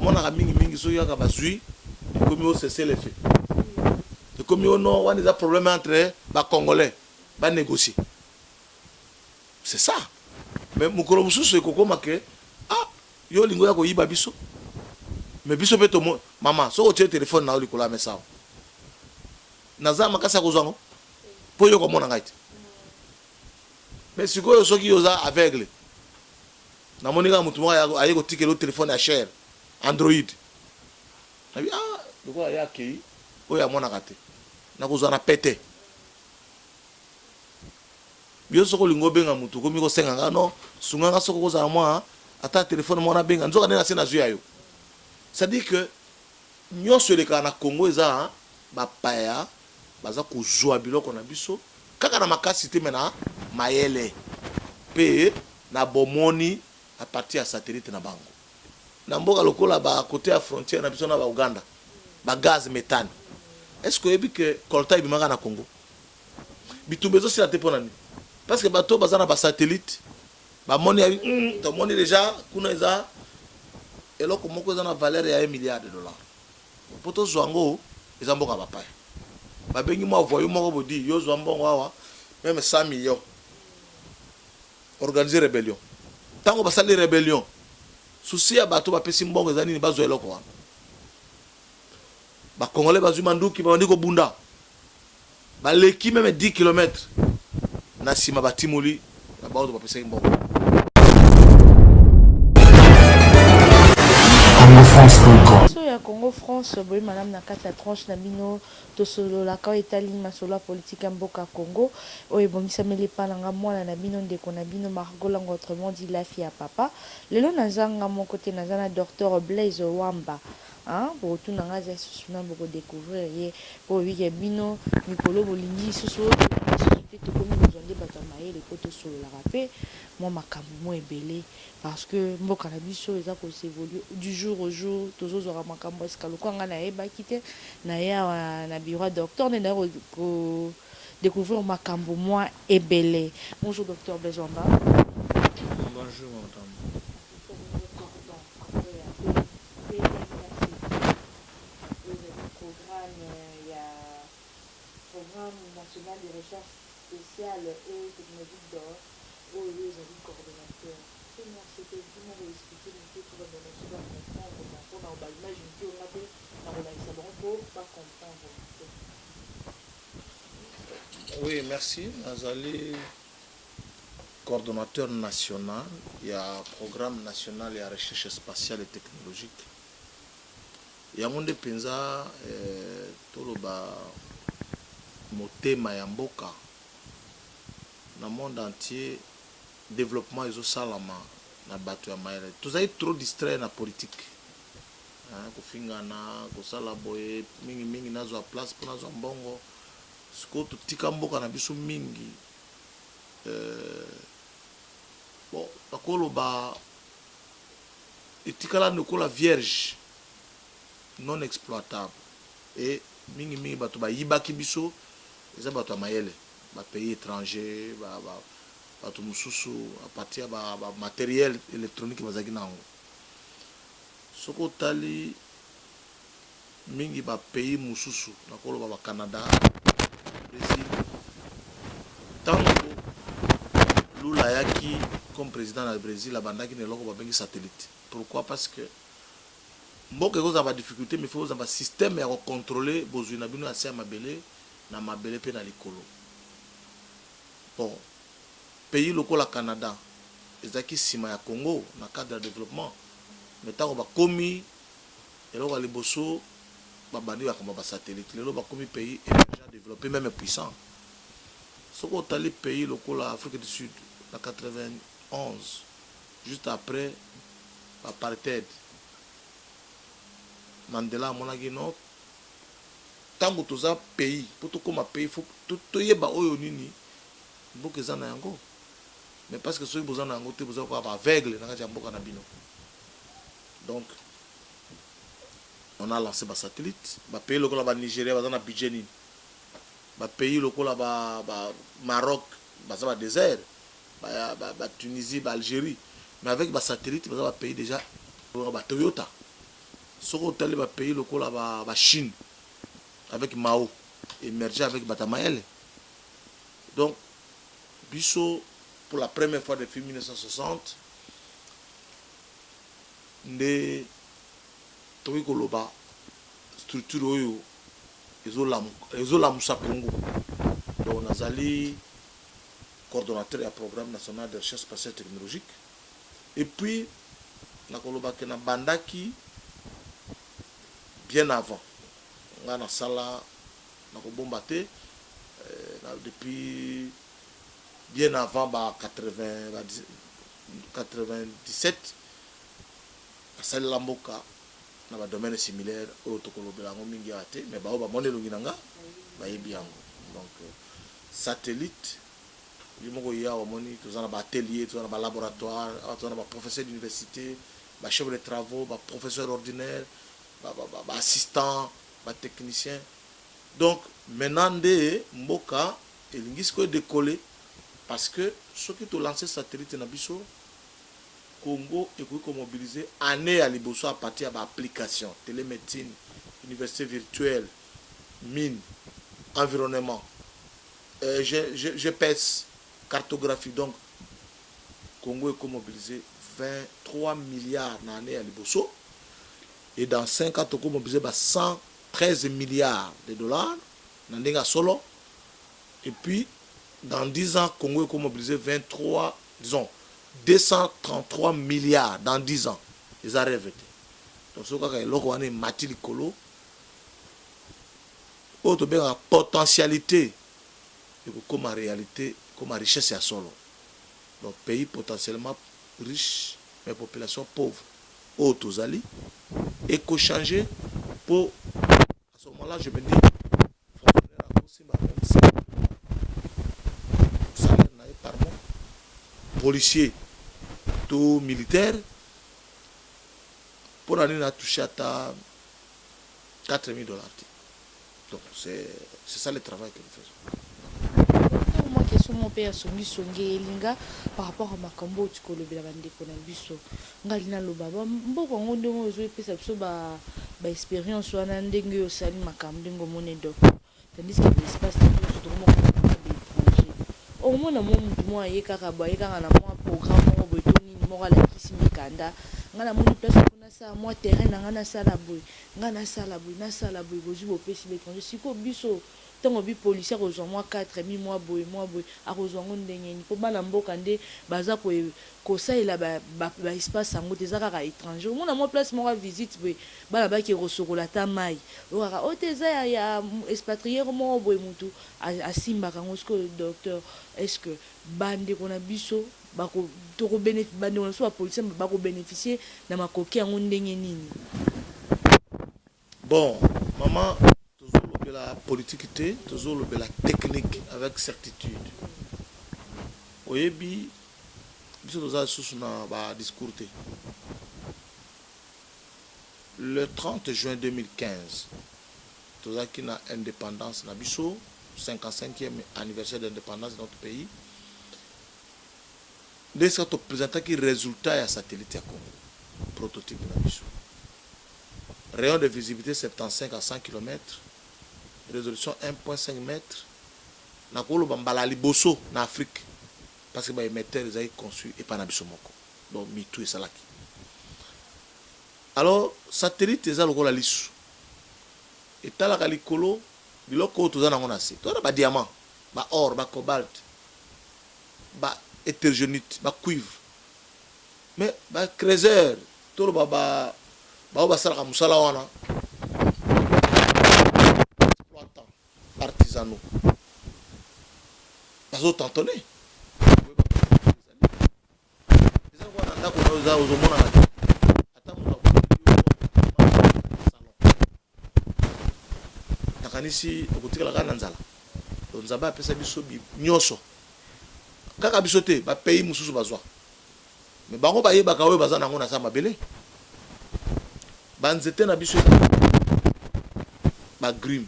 mona mingi mingi so yaka bazui comme au cesser les faits et comme au non on a des problèmes entre ba congolais ba négocier c'est ça mais mukolo mususu ekoko make ah yo lingo ya ko yiba biso mais biso peto maman so o tie téléphone na oli kola message naza makasa ko zango po yo ko mona ngaite mais sikoyo soki yoza aveugle na monika mutu moko aye ko tikelo téléphone à cher Android nabi ah doko ya ki oya mona kate na ko zana pété bio soko lingo benga mutu komi ko senga ngano sunganga soko ko za moi ata téléphone mona benga nzoka nena sena zuya yo ça dit que nyonso eleka na Congo eza bapaya baza kozwa biloko na biso kaka na makasi te mena mayele pe na bomoni à partir ya satellite na bango na mboka lokola ba côté ya frontière na biso na ba Uganda ba gaz méthane est-ce que ebi que kolta ibimaka na Congo bitumbezo sila te ponani parce que bato baza na ba satellite ba moni to moni déjà kuna eza eloko moko eza na valeur ya 1 milliard de dollars poto zwango eza mboka bapaya babengi mo voyo moko bodi yo zwa mbongo awa même 100 millions organiser rébellion tango basali rébellion souci ya bato bapesi mbongo eza nini bazwa eloko wana ba congolais bazwi manduki bandi ko bunda baleki même 10 km na sima batimoli na bato bapesi mbongo so ya Congo France boy madame na kata tranche na bino to solo la ka etali masolo politique ya mboka Congo o ebongisa mele palanga mwana na bino ndeko na bino Margola autrement dit la fille à papa lelo nazanga mon côté nazana docteur Blaise Wamba hein pour tout nanga za susuna boko découvrir ye pour wi bino mikolo bolingi susu to komi nzonde bato mayele ko to solo la rapé moi makambo mo ebele parce que mboka na biso eza ko s'évoluer du jour au jour tozozora makambo eska lokanga na eba kite na ya na bureau docteur na ko découvrir makambo moi ebele. Bonjour docteur Bezomba. Bonjour madame. Programme national de recherche spéciale et technologique d'or où ils ont dit coordonnateur. Comment c'était comment vous expliquer le fait que dans le sud on a une image une théorie on a ça pour pas comprendre. Oui, merci. Nazali coordonnateur national, il y a un programme national et recherche spatiale et technologique. Il y a un monde penza toloba motema ya mboka na monde entier développement iso salama na bato ya maele tozali trop distrait na politique kofingana kosala boye mingi mingi nazwa place pour nazwa mbongo siko totika mboka na biso mingi bon nakoloba etikala lokola vierge non exploitable et mingi mingi bato bayibaki biso eza bato ya mayele ba pays étranger bato mususu à partir ba matériel électronique bazaki nango soko tali mingi ba pays mususu nakoloba ba Canada Brésil tango Lula yaki comme président na Brésil abandaki na eloko babengi satellite. Pourquoi? Parce que mboka ekozala ba difficulté mais faut ba système ya contrôler bozwi na bino ya se ya mabele na mabele pe na likolo. Bon, pays lokola Canada ezaki sima ya Congo na cadre de développement mais tango bakomi eloko ya liboso babandi bakamba ba satellite lelo bakomi pays déjà développé même puissant. Soko tali pays lokola Afrique du Sud en 91 juste après l'apartheid Mandela monaki no tango toza pays pour tout comme pays faut to yeba oyo nini mboka eza na yango mais parce que soki boza na yango te boza ko ba aveugle na kati ya mboka na bino. Donc on a lancé ba satellite ba pays lokola ba Nigeria baza na budget nini ba pays lokola ba Maroc baza ba désert ba Tunisie ba Algérie mais avec ba satellite baza ba pays déjà ba Toyota Ce qu'on va pays le la Chine avec Mao émergé avec Batamael. Donc, Bisso, pour la première fois depuis 1960, ne toki koloba structure oyo ezolamusa Congo. Donc, on a coordonnateur du programme national de recherche spatiale technologique. Et puis, na koloba ke na bandaki bien avant. On a sala na kobomba te depuis bien avant 97 asali la mboka na ba domaine similaire au tokolobela ngo mingi ate mais ba ba monelo nginanga ba yebi yango. Donc satellite limoko ya omoni tozana ba atelier tozana ba laboratoire tozana ba professeur d'université ba chef de travaux ba professeur ordinaire ba assistant ba technicien. Donc maintenant de mboka elingisi ko décoller parce que ceux qui ont lancé satellite na biso Congo est mobilisé année à liboso à partir de l'application télémédecine, université virtuelle, mine, environnement, GPS, cartographie. Donc Congo est mobilisé 23 milliards d'années à liboso et dans 5 ans on mobilisé 113 milliards de dollars dans solo. Et puis dans 10 ans Congo est mobilisé 233 milliards dans 10 ans. Ils arrivent. Donc, ce qu'on a dit, Mathilde Kolo, la potentialité, comme en réalité, comme en richesse à solo. Donc, pays potentiellement riche, mais population pauvre. Autozali, éco-changer pour. À ce moment-là, je me dis, salaire par mois, policier. Tout militaire pour l'année a touché à 4 000 $. Donc c'est ça le travail que nous faisons. Moi question mon père songi elinga par rapport à makambo tu kolobela bandeko na biso ngalina lobaba mboko ngondo ozo epesa biso ba expérience wana ndenge osali makambo ndenge mone doc tandis que l'espace tout tout monde étranger au moins mutu mo ayekaka ba yekanga na mo programme mo betoni mo ala kisi mikanda ngana moni place kuna sa mo terrain ngana sala boy ngana sala boy bozu bo pesi l'étranger siko biso tango bi policier ko moi 4000 mois boy a kozwa ndenge ni po bana mboka nde baza ko saila ba espace sango tezaka ka étranger mona mo place mo visite boy bana ba ki rosokola ta mai ora oteza ya expatrié mo boy mutu asimba kango sko docteur est-ce que bande kona biso bako toko bénéficier bande kona so ba policier bako bénéficier na makoki yango ndenge nini? Bon maman la politique toujours la technique avec certitude. Oyebi biso toza sous na ba discours te. Le 30 juin 2015 toza ki na indépendance na biso 55e anniversaire d'indépendance de notre pays. Dès que tu présentes qui résultat ya satellite ya Congo prototype na biso. Rayon de visibilité 75 à 100 km. Résolution 1.5 mètres. Na kolo bambala liboso na Afrique parce que ba émetteur ils ont conçu et pas na biso moko. Donc mitu et salaki. Alors satellite eza lokola lisu. Et tala kalikolo biloko to za na ngona se. To na ba diamant, ba or, ba cobalt, ba étergénite, ba cuivre. Mais ba créseur, to ba sala musala wana. Artisanaux. Pas autant entonné. Takanisi okotikala kana nzala. Nzaba pesa biso nyoso. Kaka biso te ba pays mususu bazwa. Mais bango ba yeba kawe bazana ngo na sa mabele. Ba nzete na biso ba grim.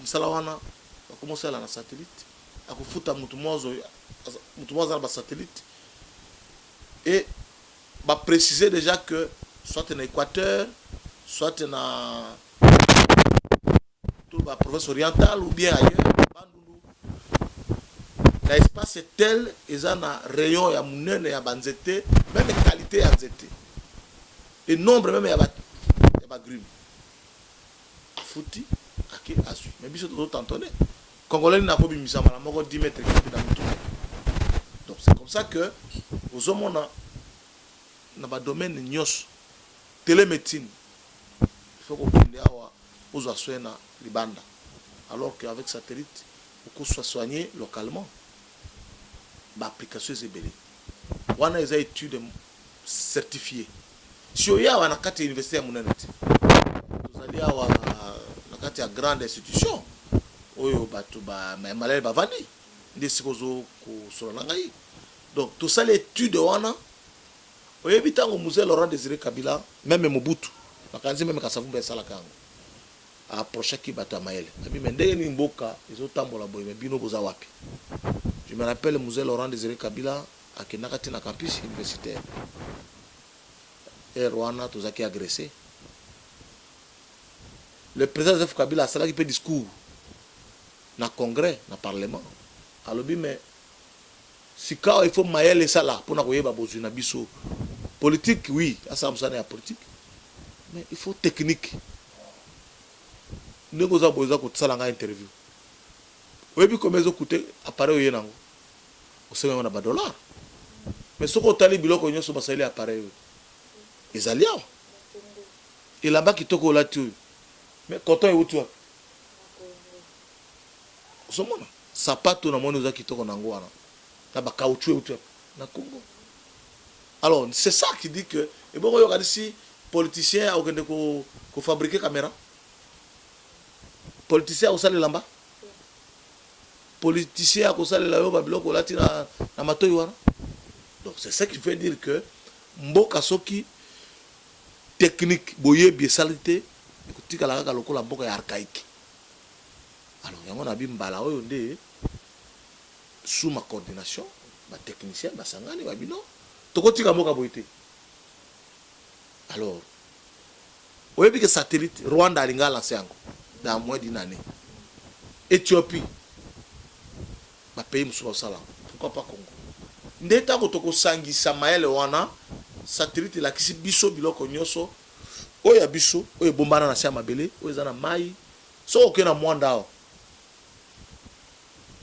Salawana va commencer à la satellite à kufuta mutumozo na ba satellite et va préciser déjà que soit en Équateur, soit dans la province orientale ou bien ailleurs, l'espace est tel, ils ont un rayon, il y a un et banzete, même qualité à nzete. Et nombre même il y a grume. Fouti, à qui a su. Mais bien sûr, tout entonné. Congolais n'a pas mis ça, mais la 10 mètres dans le tour. Donc c'est comme ça que, aux hommes, on a dans le domaine de Nyos, télémédecine, il faut qu'on puisse aux soins dans les bandes. Alors qu'avec satellite, on peut soigner localement. L'application est belle. On a des études certifiées. Si on y a une université à mon année, vous allez avoir une grande institution. Donc, tout ça, l'étude, au habitant au musée Laurent Désiré Kabila, même Mobutu, même Kassavou Salakang, a approché qui bat à Maël. Je me rappelle le musée Laurent Désiré Kabila à Kenakati na campus universitaire. Et Rwanda, tout ça qui a agressé. Le président Joseph Kabila a fait discours dans le congrès, dans le parlement. Alors, mais si il faut Maël et ça là, pour nous besoin de biso. Politique, oui, ça me semble politique. Mais il faut technique. Nous avons besoin de ça dans l'interview. Vous avez vu combien ça coûte appareil au au sein de $. Mais ce qu'on a dit, c'est que c'est un appareil. Ils allaient. Et là-bas, qui toque au latiu. Mais quand on est où tu vois? Ça pas tout le monde qui toque en Angola. Là-bas, caoutchouc où tu vois? Na Congo. Alors, c'est ça qui dit que. Et bon, regardez si politicien a fabriqué caméra. Politicien a salé là-bas. Politicien a salé là-bas, bloc au latin na matoywana. Donc, c'est ça qui veut dire que Mboka Soki technique, boye, bien salité, écoutez, la Mboka est archaïque. Alors, il y a un abîme balaoyo sous ma coordination, ma technicien, ma sangani, ma bino. Tokotika Mboka boité. Alors, vous voyez que satellite, Rwanda a lancé dans moins d'une année. Éthiopie, ma pays Moussouba Salam. Pourquoi pas Congo? Ndeta kotoko sangi Samael wana satellite la kisi biso biloko nyoso oya biso oya bombana na sia mabele oya zana mai so okena mwanda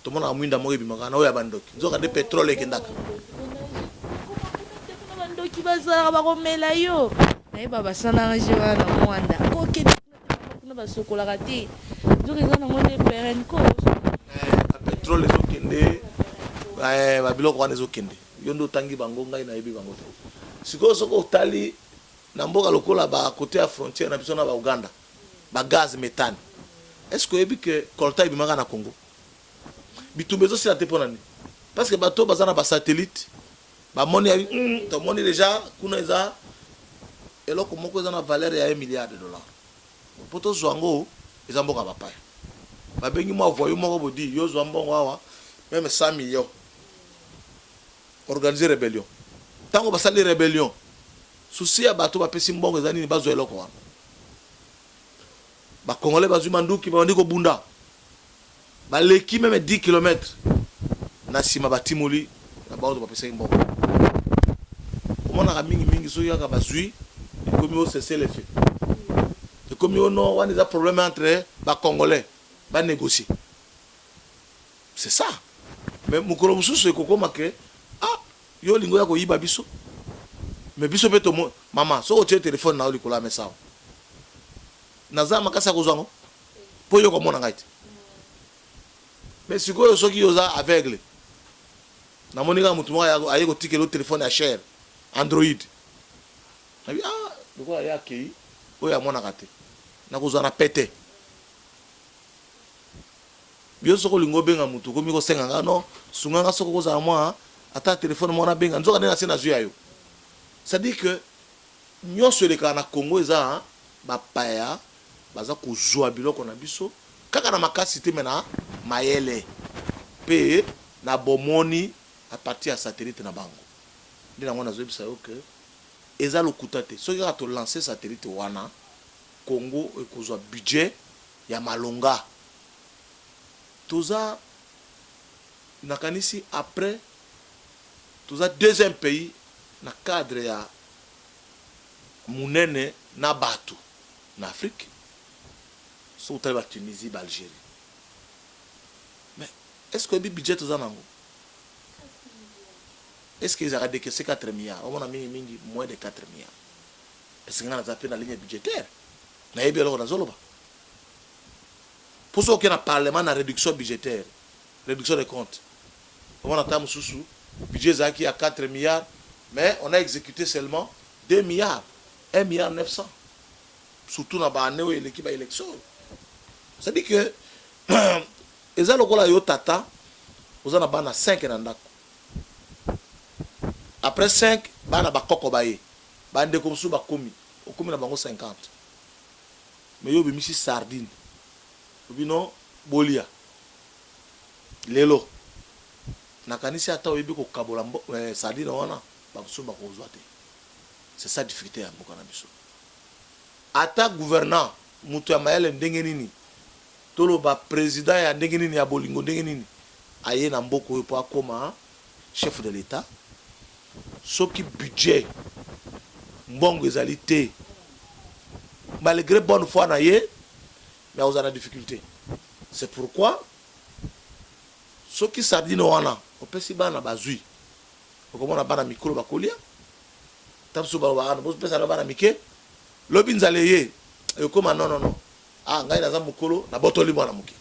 to mona mwinda mo ebimaka na oya bandoki nzoka de pétrole ekendaka bandoki bazala bakomela yo naye babasana ngira na mwanda kokende kuna basokolaka te nzoka eza nango nde peren ko pétrole ezokende babiloko wana ezokende yo ndo otangi bango ngai nayebi bango te sikoyo soko otali na mboka lokola bakote ya frontière na biso na bauganda bagaz méthane est-ce que oyebi ke kolta ebimaka na Congo bitumba ezosila te mpo nani parce que bato baza na basatellite bamoni yabi tomoni déjà kuna eza eloko moko eza na valeur ya $1 milliard mpo tozwa yango eza mboka bapaya babengi mwa voyo moko bodi yo zwa mbongo awa même 100 millions organiser rébellion tango basali rébellion souci ya bato bapesi mbongo eza nini bazwa eloko wana bakongolais bazwi manduki babandi kobunda baleki meme 10 km na nsima batimoli na baoto bapesaki mbongo omonaka mingi soki kaka bazwi ekomi osese le fait ekomi ono wana eza problème entre bakongolais banégocier c'est ça mais mokolo mosusu ekokoma ke yo lingo ya koyiba biso mais biso pe to mama so otie téléphone na likolo ya mesa naza makasi ya kozwa ngo mpo yo komona ngai te mais sikoyo soki yoza aveugle namoni kaka motu moko aye kotikela téléphone ya cher Android nabi lokola ye akei oyo amonaka te nakozwa na pete bio soko lingo benga mutu komi kosenga nga no sunganga soko kozala mwa ata téléphone mwana benga nzoka nde na se na zwi ya yo c'est-à-dire que nyonso elekaka na Congo eza bapaya baza kozwa biloko na biso kaka na makasi te me na mayele mpe na bomoni a partir ya satellite na bango nde nango nazoyebisa yo ke eza lokuta te soki kaka tolance satellite wana Congo ekozwa budget ya malonga toza nakanisi après toza deuxième pays na cadre ya munene na bato na Afrique so tali ba Tunisie ba Algérie mais est-ce que le budget toza nango est-ce qu'ils ont décaissé 4 milliards on a mis moins de 4 milliards est-ce qu'on a zappé la ligne budgétaire na yebi alors na zoloba pour ça qu'il y a un parlement na réduction budgétaire réduction des comptes on a tam sous budget qui a 4 milliards mais on a exécuté seulement 2 milliards 1 milliard 900 surtout dans l'année l'équipe à élection ça dit que les gens yo tata vous en avez 5 nandako après 5 bana bakoko baye bande comme sous bakomi okomi na bango 50 mais yo bimisi sardine bino bolia lelo nakanisi ata oyebi ko kabola sardine wana bakusu bakozwa te c'est ça difficulté ya mboka na biso ata gouvernant mutu ya mayele ndenge nini toloba président ya ndenge nini ya bolingo ndenge nini aye na mboko oyo po akoma chef de l'état soki budget mbongo ezali te malgré bonne foi na ye mais vous avez des difficultés c'est pourquoi soki sardine wana opesi bana bazui okomona bana mikolo bakolia tapso ba bo pesa na bana mike lobi nzale ye ekoma non ah ngai naza mukolo na botoli mwana muke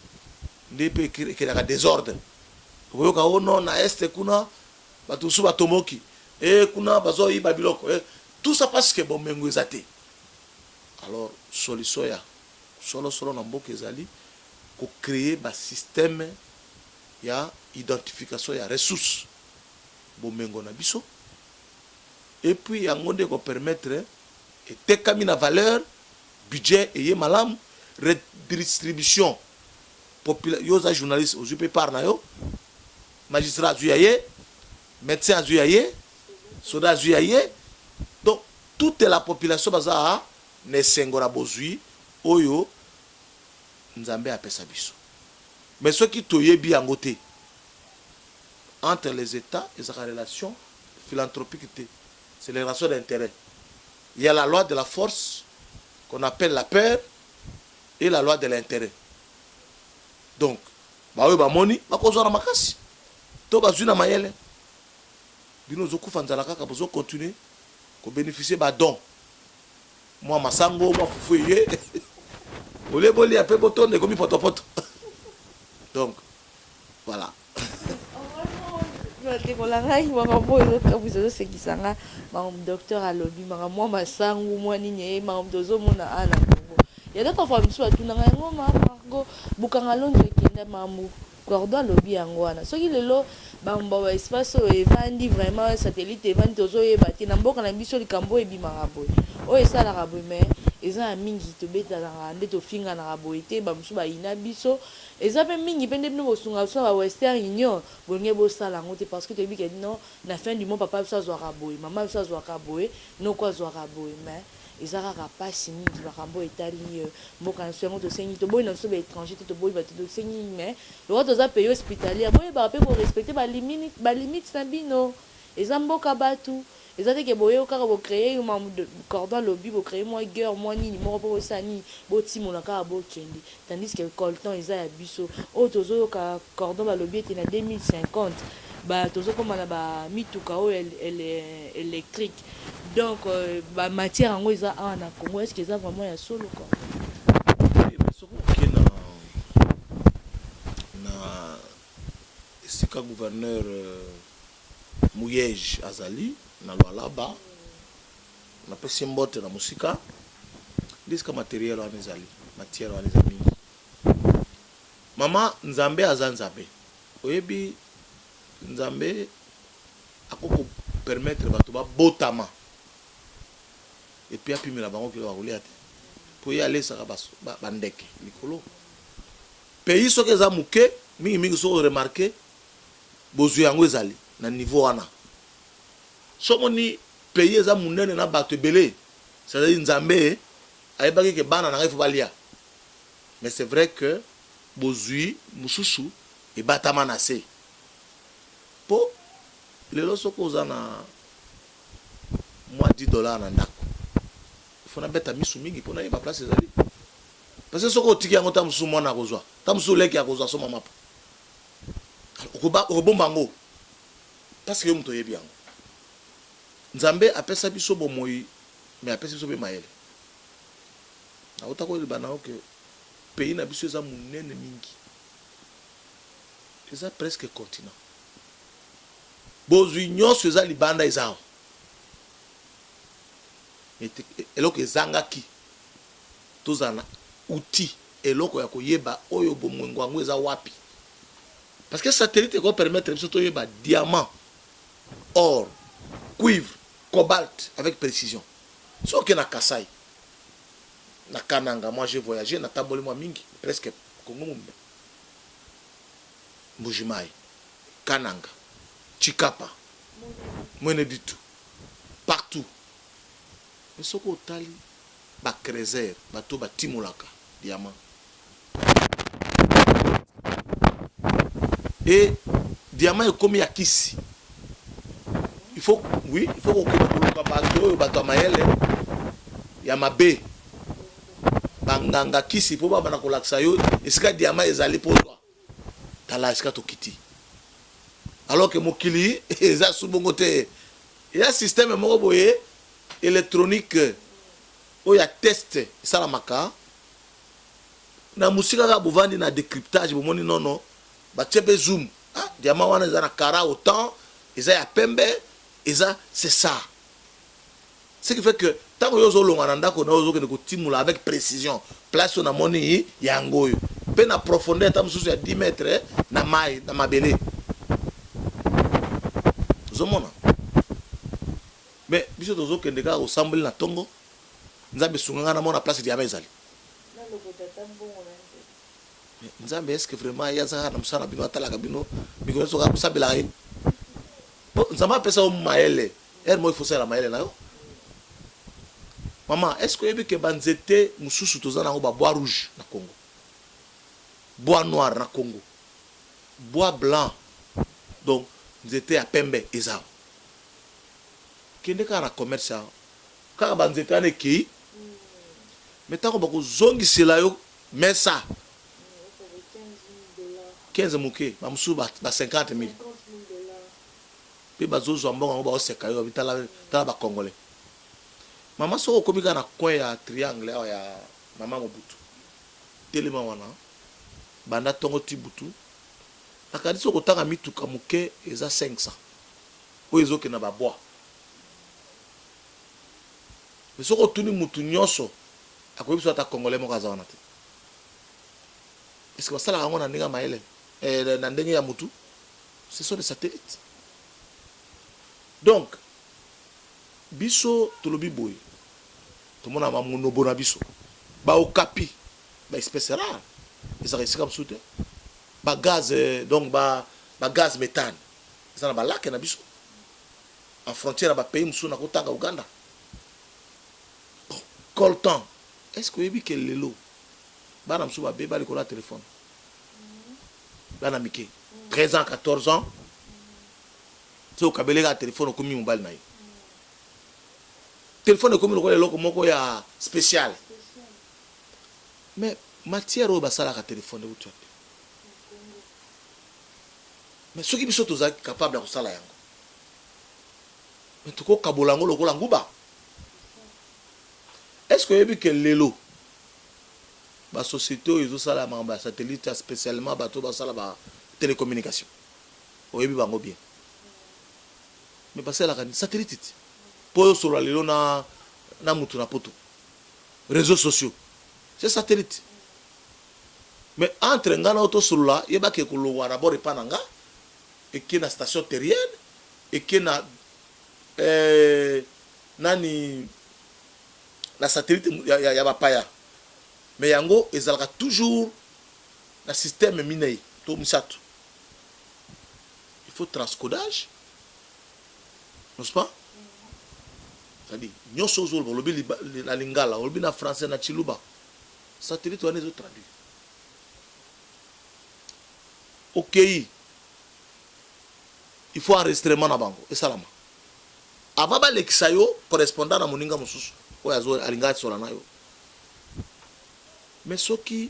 ndipe ekiraka désordre oyoka ono na este kuna batusu batomoki kuna bazo yi babiloko tout ça parce que bomengo ezate alors solution ya solo na mboka ezali ko créer ba système ya identification ya ressources bomengo na biso et puis yango nde ko permettre etekami na valeur budget eye malamu redistribution population yo za journaliste ozupe par na yo magistrat azuyaye médecin azuyaye soda azuyaye donc toute la population baza ne sengora bozui oyo nzambe apesa biso mais ce qui toyebi yango te entre les états et sa relation philanthropique c'est les relations d'intérêt. Il y a la loi de la force qu'on appelle la peur et la loi de l'intérêt. Donc ba we ba moni ba kozwa na makasi to bazwi na mayele bino zokufa nzala kaka bozo continuer ko bénéficier ba don moi masango moi fufuye ole boli ape botonde komi potopoto donc voilà docteur alobi moi masango moi nini dozo mona ana il y a d'autres fois biso atunanga yango margo bukanga londo kenda mamu cordo alobi yango wana soki lelo bamba wa espace evandi vraiment satellite evandi tozo yeba te na mboka na biso likambo ebimaka boye oyo esalaka boye mais eza ya mingi tobetalaka nde tofingana boye te bamosusu bayina biso eza mpe mingi mpe nde bino bosunga biso ba Western Union bolingi bosala yango te parce que toyebi ke non na fin du mois papa biso azwaka boye mama biso azwaka boye noko azwaka boye mais eza kaka pasi mingi makambo etali mboka na biso yango tosengi toboyi na biso baétranger te toboyi bato tosengi mais lokwa toza pays hospitalier boyebaka mpe korespecte balimite na bino eza mboka bato eza teke boye kaka bocreye cordon alobi bocreye mwa guerre mwa nini moko mpo bosala nini botimola kaka bokende tandis que colton eza ya biso oyo tozoyoka cordon balobi ete na 2050 tozokoma na bamituka oyo électrique donc bamatière yango eza awa na Congo est ce que eza vraiment ya solo quoi na esika gouverneur Mouyej azali na Lualaba na pesi mbote na musika diska matériel wana ezali matière wana ezali mama nzambe aza nzambe oyebi nzambe akoko permettre bato babotama et puis apimela bango kilo bakolia te po ye alesaka bandeke likolo pays soki eza moke mingi soki remarke bozwi yango ezali na niveau wana somoni pays eza munene na bato ebele c'est-à-dire nzambe ayebaki ke bana na ngai fo balia mais c'est vrai que bozwi mususu ebatama na se po lelo soki oza na mwa $10 na ndako ifo nabeta misu mingi mpo nayeba place ezali parce que soki otiki yango ta mosusu mwana akozwa ta mosusu leki akozwa so mama okobomba yango parce que yo moto oyebi yango nzambe apesa biso bomoi mais apesa biso mpe mayele nauta koyeba nao ke pays na biso eza monene mingi eza presque continent bozwi nyonso eza libanda eza awa eloko ezangaki tozala na outil eloko ya koyeba oyo bomongo yango eza wapi parce que satellite ekopermettre biso toyeba diamant or cuivre cobalt avec précision soki na Kasai na Kananga moi j'ai voyagé na taboli moi mingi presque Congo mumba Mbujimai Kananga Chikapa Mwene Ditu partout mais soki otali bakreser bato batimolaka diamant et diamant ekomi ya kisi il faut kokende koluka bato oyo bato ya mayele ya mabe banganga kisi mpo babana kolakisa yo esika diamant ezali mpo zwa tala esika tokiti alors que mokili eza subongo te eya système moko boye électronique oyo ya test esalamaka na musika kaka bovandi na décryptage bomoni nono batie mpe zoom diamant wana eza na kara autant eza ya pembe eza c'est ça ce qui fait que ntango yo ozolonga na ndako na yo ozokende kotimula avec précision place oyo namoni yango oyo mpe na profondeur ta mosusu ya 10 mètres na mai na mabele ozomona mais biso tozokende kaka kosamboli na ntongo nzambe esunganga na mona place diamant ezali nzambe est-ce que vraiment yazaka na mosala na bino atalaka bino mikolo soka kosambelaka ye nzambe apesa yo mayele ere mo ifosala mayele na yo mama est-ce que oyebi ke banzete mosusu toza nango babois rouge na Congo bois noir na Congo bois blanc donc nzete ya pembe eza kende kaka na commerce awa kaka banzete wana ekei me ntango bakozongisela yo mesa 15 moke bamosusu ba 50 000 mpe bazozwa mbongo yango baoseka yo tala bacongolais mama soko okomi kaka na coin ya triangle awa ya mama Mobutu telema wana banda ntongo ti butu nakadi soko otanga mituka moke eza 500 oyo ezokende na babois me soko otuni mutu nyonso akoyebi biso ata congolais moko aza wana te est-ce que basalaka yango na ndenge ya mayele na ndenge ya mutu ce sont des satellites donc biso tolobi boye tomona mamonobo na biso baokapi baespèce rare ezaka esika mosusu te bagaz donc bagaz méthane eza na balake na biso en frontière ya bapays mosusu na kotanga Uganda coltan est-ce que oyebi ke lelo bana mosusu babe balikolo ya telefone bana mike 13 ans 14 ans so okabeleka ya telefone okomi mobali na ye telefone ekomi lokola eloko moko ya spécial mais matière oyo basalaka telefone euti wapi mais soki biso tozalaki capable ya kosala yango mais tokokabola yango lokola nguba est-ce que oyebi ke lelo basociété oyo ezosala makambo ya satellite spécialement bato basala ba télécommunication oyebi bango bien mais basalaka ni satellite ti mpo oyo solola lelo na mutu na poto réseaux sociaux c'est satellite mais entre nga na oyo tosolola yebaki ekolongwa na bord epa na nga eke na station terrienne eke na nani na satellite ya bapaya mais yango ezalaka toujours na système minei to misato il faut transcodage n'est-ce pas c'est-à-dire nyonso ozoloba olobi na lingala olobi na français na chiluba satellite wana ezotraduire okei il faut enregistrement na bango esalama avant balekisa yo correspondant na moninga mosusu oyo alinga atisola na yo mais soki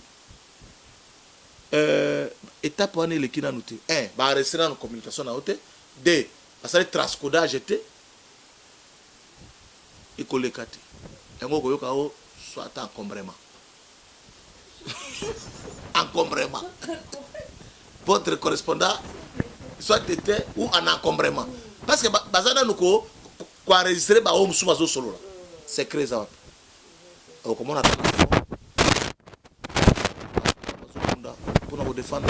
étape wana eleki nanu te 1 baenregistre nanu communication na yo te 2 basali transcodage te ekoleka te yango okoyoka o soit encombrement encombrement votre correspondant soit était ou en encombrement parce que baza nanu koenregistre bao mosusu bazosolola secret eza wapi okomona mpona kodefendre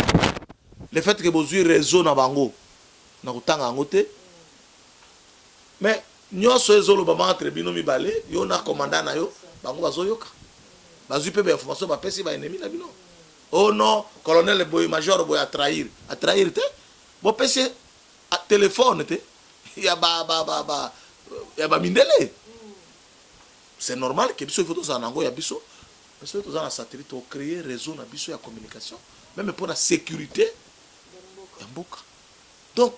le fait que bozwi réseau na bango na kotanga yango te mais nyonso ezolobama entre bino mibale yo na commandant na yo bango bazoyoka bazwi mpe bainformation bapesi baennemi na bino oh non colonel boye major boye atrahir te bopesi téléphone te ya bamindele c'est normal que biso il faut tozala nango ya biso biso tozala na satellite ocréer réseau na biso ya communication même pour la sécurité ya mboka donc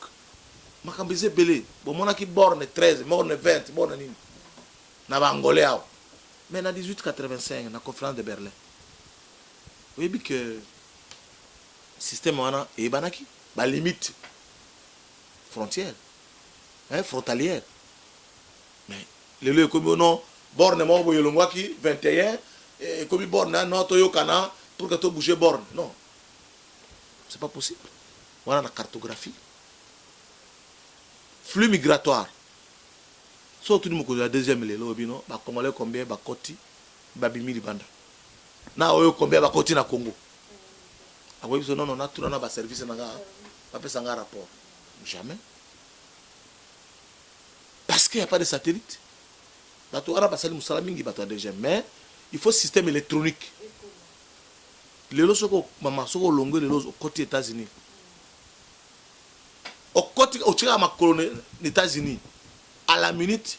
makambo eza ebele bomonaki borne 13 borne 20 borne nini na baangolais awa mais na 1885 na conférence de Berlin oyebi que système wana eyebanaki balimite frontière frontalière mais lelo ekomi ono borne moko boye elongwaki 21 ekomi borne no toyokana pour que tobouge borne non c'est pas possible wana na cartographie flux migratoire so tuni mokolo ya deuxième lelo bino bakongolais combien bakoti babimi libanda na oyo combien bakoti na Congo akoyebi biso nono natuna na baservice nanga bapesa nga rapport jamais parce qu'il n'y a pas de satellite bato wana basali mosala mingi bato ya deuxième mais il faut système électronique lelo soko mama soko olongo lelo okoti États-Unis okoti otika makolo na États-Unis à la minute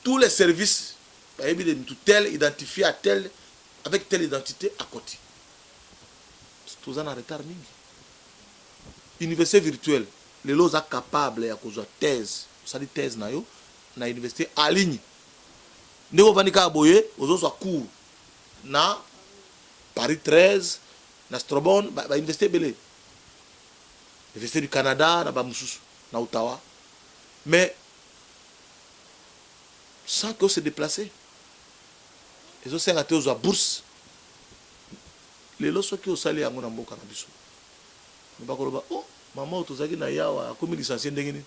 tous les services bayebi de tel identifié à tel avec telle identité à côté tout en retard mingi université virtuelle lelo za capable ya kozwa thèse osali thèse na yo na université en ligne ndeko vanika boye ozozwa cours na Paris 13 na Sorbonne ba université belé université du Canada na ba mususu na Ottawa mais sans que se déplacer et zo senga te ozwa bourse lelo soki osali yango na mboka na biso bakoloba oh maman tozaki na yawa akomi licencié ndenge nini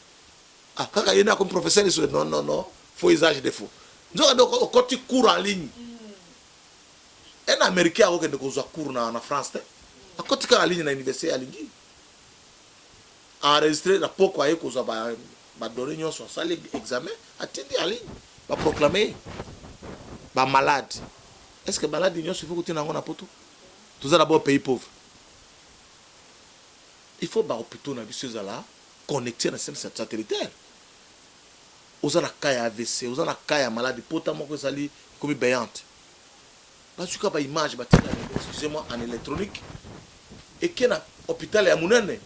ah kaka yena comme professeur iso non faux usage de faux nzoka donc okoti cours en ligne un américain akokende kozwa cours na France te akoti kaka en ligne na université alingi enregistré na poko aye kozwa ba donné nyonso asali examen atindi en ligne ba proclamer ba malade est-ce que malade nyonso il faut kotina ngo na poto tous d'abord pays pauvre il faut ba hôpitaux na biso ezala connecté na système satellitaire oza na cas ya AVC oza na cas ya malade pota moko ezali comme béante basuka ba image batika excusez-moi en électronique et que na hôpital ya munene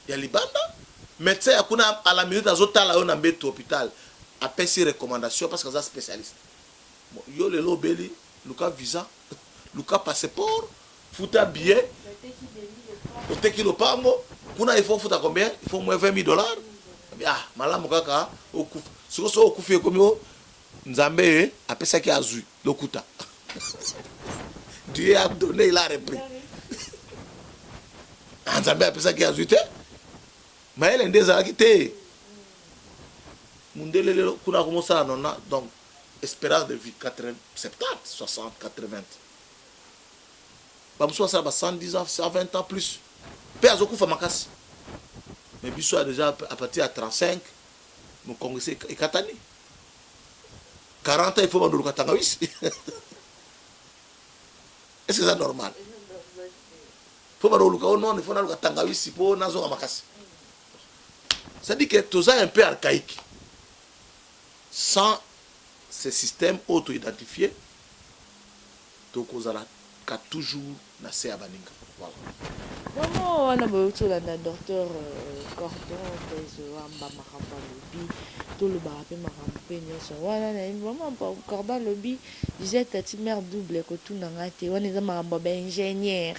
ya libanda médecin ya kuna à la minute azotala yo na mbeto hôpital apesi recommandation parce que za spécialiste bon yo lelo beli luka visa luka passeport futa billet oteki lopango kuna il faut futa combien il faut moins $20,000 ah malamu kaka okufa sikoso okufi ekomi o nzambe apesaki azui lokuta Dieu a donné il a repris nzambe apesaki azui te mayele nde ezalaki te mundele lelo kuna komosala nona donc espérance de vie 80 70 60 80 bamusu basala ba 110 ans 120 ans plus mpe azokufa makasi mais biso déjà à partir à 35 mon congrès ekatani 40 ans il faut bandoluka tangawisi est-ce que c'est normal faut bandoluka non il faut naluka tangawisi po nazonga makasi ça dit que tout ça est un peu archaïque sans ce système auto-identifié tokozala ka toujours na se ya baninga. Voilà. Vraiment, on a beaucoup de docteur Cordon, Wamba Maramba Lobby, tout le barapé Maramba Penyos. Voilà, vraiment, Cordon Lobby disait tati mère double que tout n'a pas été. On est un Maramba ingénieur.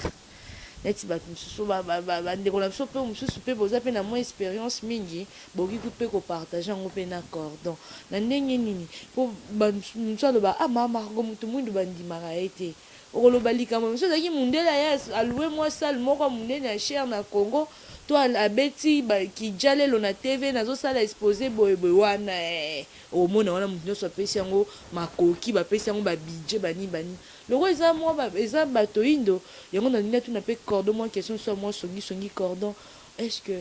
Neti bat mususu ba ndeko na biso pe mususu pe boza pe na moins expérience mingi boki pe ko partager ngo pe na Cordon na ndenge nini po ba mususu ba ah mama ko mutu mundu bandimaka ete okoloba likambo mosusu azalaki mundele aya alue mwa sale moko munene ya cher na Congo to abeti kija lelo na TV nazosala expose boyeboye wana omona wana mutu nyonso apesi yango makoki bapesi yango babidje bani loko eza bato indo yango na nina tuna pe Cordon mwa question soit moi songi Cordon est-ce que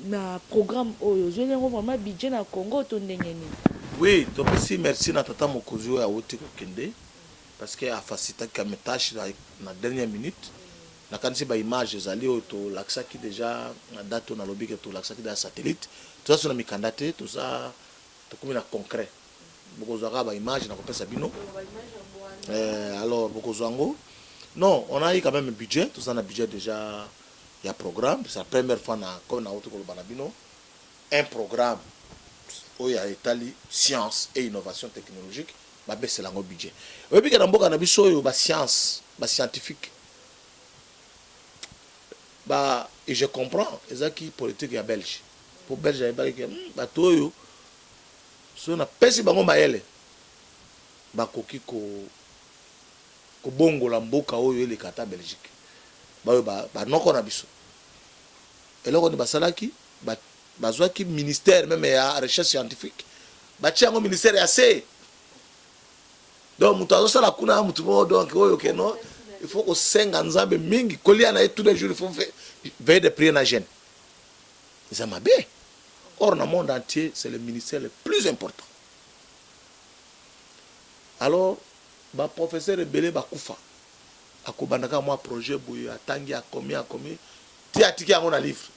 na programme oyo ozweli yango vraiment budget na Congo to ndenge nini? Oui, topesi merci na tata mokonzi oyo awoti kokende parce que afasitaki mes tâches na dernière minute nakanisi baimage ezali oyo tolakisaki déjà na date oyo nalobi ke tolakisaki da satellite toza so na mikanda te toza tokomi na concret bokozwaka baimage nakopesa bino. Alors bokozwa yango non, on a eu quand même un budget, tout ça on a un budget déjà, il y a un programme, c'est la première fois comme na autre Banabino, un programme où il y a étalé science et innovation technologique, bah c'est là le budget. Et puis dans beaucoup d'ambitions, bah science, bah scientifique, bah et je comprends, c'est qui politique ya belge, pour belge il y a que bah toi yo, so na pesi bango maele, bah koki ko bongo la mboka oyo elekata Belgique bayo ba noko na biso eloko ni basalaki bazwaki ministère même ya recherche scientifique batiango ministère ya C donc mutu azosala kuna mutu mo donc oyo keno il faut ko senga nzambe mingi kolia na tous les jours il faut veiller de prier na jeûne ça m'a bien or na monde entier c'est le ministère le plus important. Alors ba professeur ebele bakufa akobandaka mwa projet boye atangi akomi ti atiki yango na livre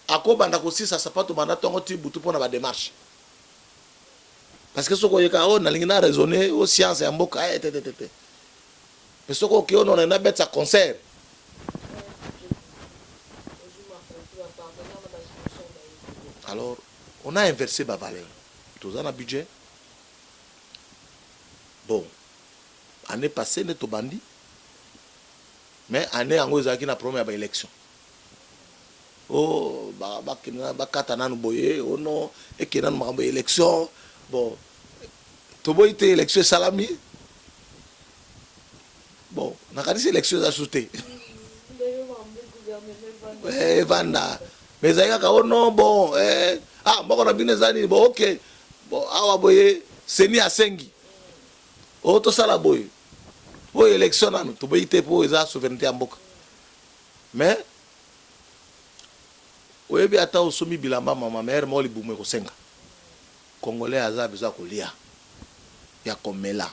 akobanda kosisa sapato banda tongo ti butu pona ba démarche parce que soko yeka o na lingi na raisonner o science ya mboka tete mais soko ke on na bet sa concert alors on a inversé ba valeur tous en a budget. Bon, année passée, nous avons bandi. Mais année en gros, na première élection. Oh, katana nous boye, oh non, et qui n'a pas élection. Bon, tu vois été élection salami. Bon, n'a pas dit élection à sauter. Eh, Vanda. Mais ça y a oh non, bon, ah, bon, on a bien les années, bon, ok. Bon, ah, boye, c'est ni à Sengi. Oh, tout ça la boy. Oh, élection, tu peux y aller pour la souveraineté en boca. Mais, oui, bien, attends, au sommet bilamba, ma mère, moi, les boumé, au senga. Congolais, aza, besoin de lia. Ya komela.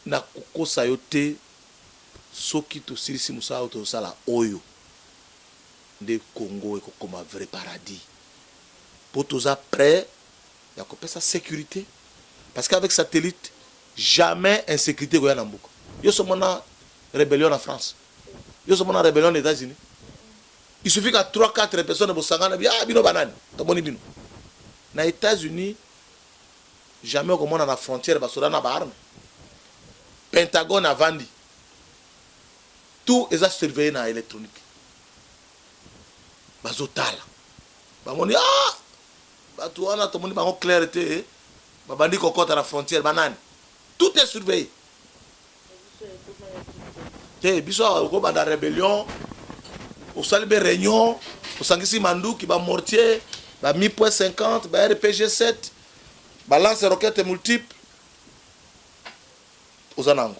Na koko sayote, soki to sirisi musa auto sala oyo. De Congo, et comme un vrai paradis. Pour tous ça, prêt, il y a sa sécurité. Parce qu'avec satellite, jamais insécurité goya nambuko. Yo sommes en rébellion en France. Yo sommes en rébellion aux États-Unis. Il suffit qu'à 3-4 personnes au Sangana ah bino banane, tomoni bino. Na États-Unis, jamais au moment à la frontière basoda na ba arme. Pentagone a vendu. Tout est surveillé dans l'électronique. Bazotala. Bamoni ah batu wana tomoni bango clarté. Babandi kokota à la frontière banane. Tout est surveillé. Té biso ko banda rébellion, au salbe réunion, au sangisi mandu qui ba mortier, ba mi.50, ba RPG 7, ba lance roquette multiple. Aux anango.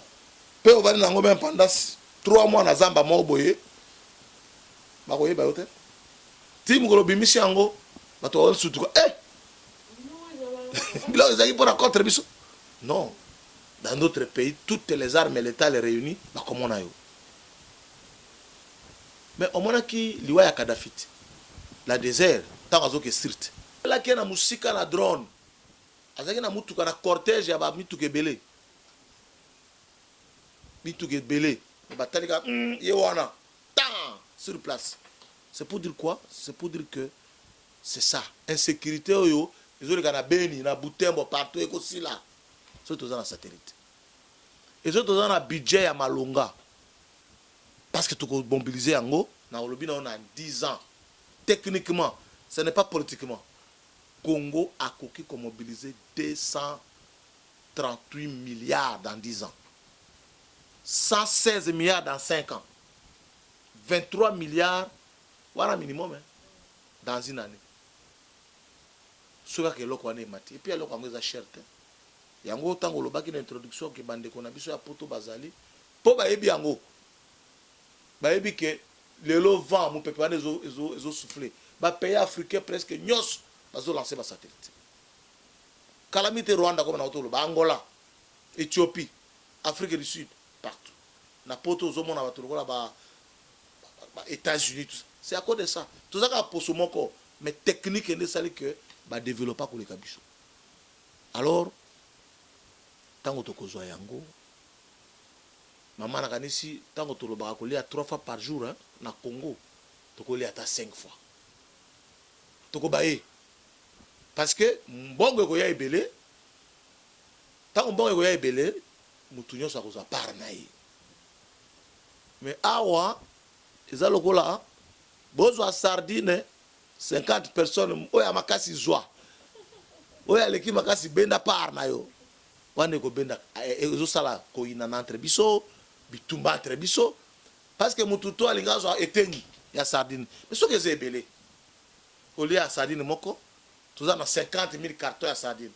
Peu au vali nango même pendant 3 mois na zamba mo boye. Ba koye ba yote. Tim ko bimisi yango, ba to sutu ko non, dans notre pays, toutes les armes et l'État les réunit, bah comme on a eu. Mais au moment qui liwa ya Kadhafi, la désert, tant que strict. Là qui a na musika na drone, azaki na mutuka na cortège ya ba mituka ebele batalika ye wana tant sur place. C'est pour dire quoi? C'est pour dire que c'est ça, insécurité oyo ezoleka na Beni na Butembo partout ekosi là so toza na satellite et so toza na budget ya malonga parce que toko mobiliser yango na olobi na on a 10 ans techniquement, ce n'est pas politiquement. Congo a coquille qu'on mobiliser 238 milliards dans 10 ans. 116 milliards dans 5 ans. 23 milliards, voilà minimum, hein, dans une année. Ce qui est là, et puis il y a là, cher. Il y a un temps où il y a une introduction qui est a poto bazali. Pour baebi yango. Baebi que le lot vent, mon peuple, ils ont soufflé. Ba pays africain presque nyos. Ils ont lancé ma satellite. Calamité Rwanda comme on a Angola, Éthiopie, Afrique du Sud, partout. Na poto zo mona batulu là États-Unis tout ça. C'est à cause de ça. Tout ça pour ce moko mais technique et ça que ba développer pour les kabiso. Alors tango to kozwa yango maman na kanisi tango to loba ko lia 3 fois par jour hein, na Congo to ko lia ta 5 fois. To ko baé parce que mbongo ko ya ebele tant mbongo ko ya ebele mutu nyonso akozwa par na ye mais awa eza lokola bozwa sardine 50 personnes oya makasi zwa oya leki makasi benda par na yo wane ko benda ezo sala ko ina na entre biso bitumba entre biso parce que mutu to alinga zwa etengi ya sardine mais soki eza ebele olia sardine moko tous en 50 000 cartons à sardine.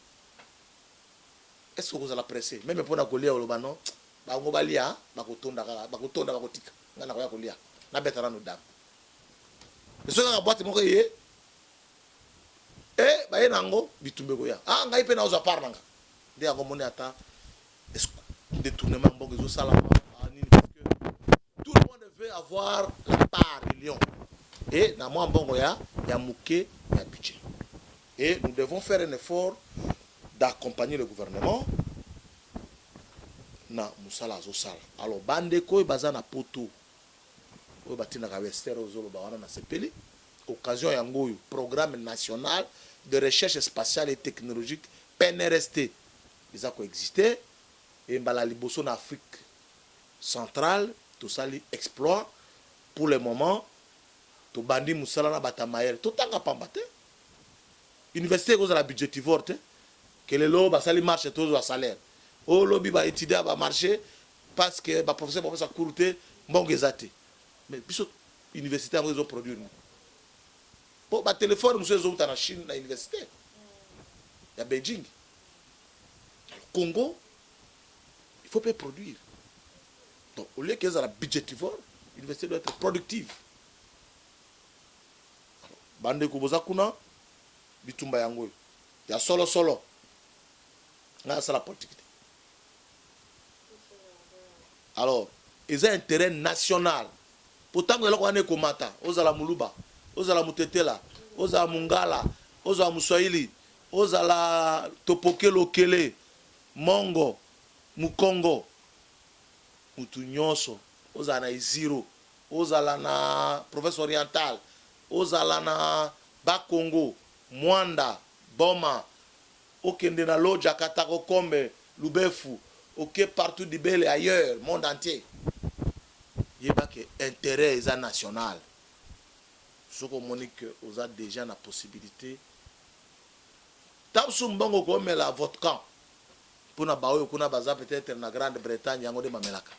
Est-ce que vous allez presser? Même pour la colia au Lobano, bango balia, bakotonda, bakotika, ngana koya colia, na betara no dam. Mais ce que la boîte moko yé, baye nango bitumbe koya. Ah ngai pe na oza par nanga. De yango moni ata, est-ce détournement bongo zo salama, parce que tout le monde veut avoir la part du lion. Et na moi bongo ya mouké, ya budget. Et nous devons faire un effort d'accompagner le gouvernement na musala azosala. Alors bande ko baza na poto o batina ka wester ozolo ba wana na sepeli occasion yango yo programme national de recherche spatiale et technologique PNRST ils a coexisté et mbala liboso na Afrique centrale tout ça li exploit pour le moment to bandi musala na batamayer to tanga pambate université cause la budgétivore que les lots ça marche tous à salaire au lobby va étudier va marcher parce que ba professeur ça courte bon gezate mais biso université ils ont produit pour ba téléphone monsieur zo ta na Chine na université ya Beijing Congo il faut pas produire donc au lieu que ça la budgétivore l'université doit être productive bande ko boza kuna bitumba yango ya solo na sala politique alors ils ont intérêt national pourtant ngelo ko ane komata ozala muluba ozala mutetela ozala mungala ozala muswahili ozala topokelo kele mongo mukongo mutu nyonso ozala na iziro ozala na province orientale ozala na Bakongo Mwanda, Boma, Okende na Loja, Katako Kombe, Lubefu, ok partout du Bel et ailleurs, monde entier. Il y a que intérêt national. Ce qu'on m'a dit que vous avez déjà la possibilité. Tant que vous avez la votre camp, pour na baoyo kuna baza peut-être na Grande-Bretagne yango de mamelaka.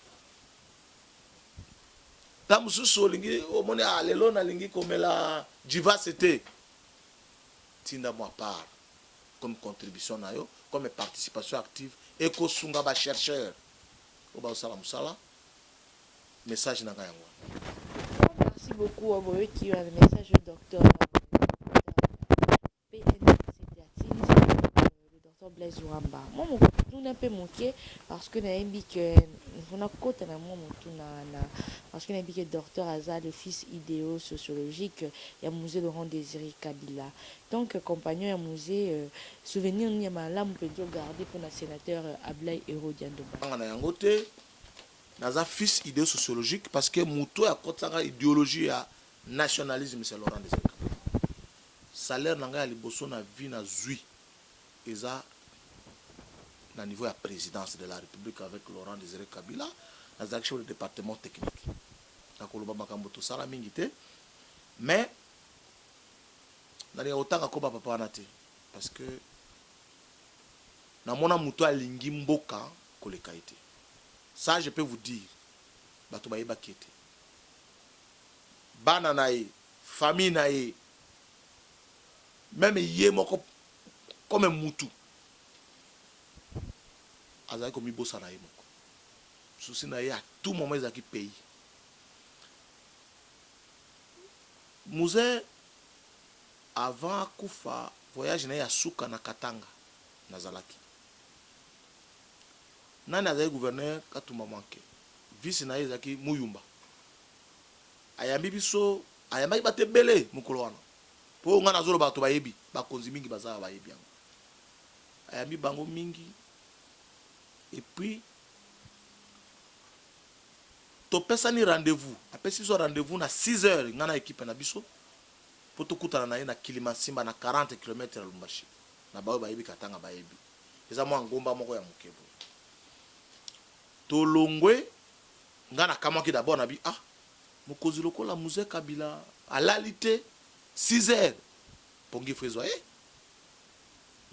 Tant que vous lingi o moni a lelo na lingi comme la diversité. Tinda moi part comme contribution na yo comme participation active et ko sunga ba chercheur o ba sala musala message na yango. Merci beaucoup Oboyo qui a le message du docteur le docteur Blaise Ouamba. Moi nous n'a pas manqué parce que na que on a côté na moi parce qu'il a dit que docteur Aza le fils idéo sociologique il y a musée Laurent Désiré Kabila donc compagnon ya musée souvenir ni malamu peut garder pour le sénateur Ablaye Hérodian Ndomba na yango te naza fils idéo sociologique parce que muto ya kotanga idéologie ya nationalisme c'est Laurent Désiré Kabila salaire nanga ya liboso na vie na zui eza na niveau ya présidence de la République avec Laurent Désiré Kabila na chef du département technique nakoloba makambo tosala mingi te mais nalinga kotanga koba papa wana te parce que namona muto alingi mboka koleka ete ça je peux vous dire bato bayebaki ete bana na ye famille na ye même ye moko comme mutu azali komibosa na ye moko souci na ye à tout moment ezalaki pays musée avant akufa voyage na ye ya suka na Katanga nazalaki nani azali gouverneur Katumba Manke vice na ye ezalaki Muyumba ayambi biso ayambaki bato ebele mokolo wana mpo nga nazoloba bato bayebi bakonzi mingi bazala bayebi yango ayambi bango mingi et puis topesani rendez-vous apesi biso rendez-vous na 6 heures nga na équipe na biso po tokutana na ye na Kilimansimba na 40 km ya Lubumbashi na bayo bayebi Katanga bayebi eza mwa ngomba moko ya mokebo tolongwe nga na kamaki d'abord na bi mokonzi lokola musée Kabila alali te 6 heures pongi frezo